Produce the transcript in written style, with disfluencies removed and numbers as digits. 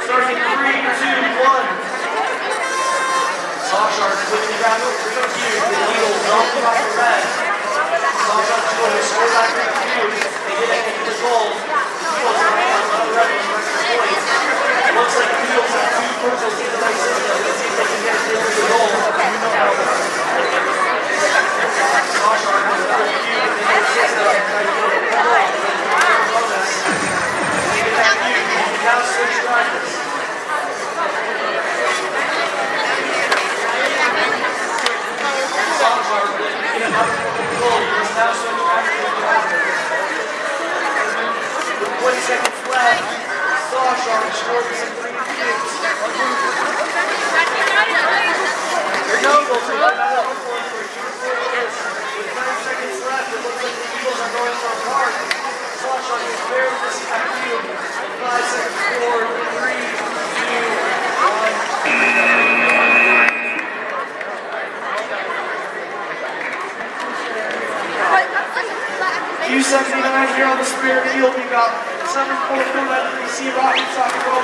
Starting in 3, 2, 1. Saw Sharks winning the ground over for Q. The Eagles don't come out the red. Saw Sharks go to score back for Q. They get it, they get the goal. Eagles are on the red with record points. It looks like the Eagles have 2 personals in the right system. Let's see if they can get it through the goal. Saw Sharks with Q. They get the system. Try to get it the goal. Bonus. They get that Q. Now switch drivers. Now switch with 20 seconds left, Saw Sharks scored with some green kicks. Here goes, with 9 seconds left, it looks like the Eagles are going for a park. Saw Sharks is very disappointed. 5 seconds, 4, 3, 2, 1. U79 here on the Spirit Field. We got 7-4 Rockets talking about.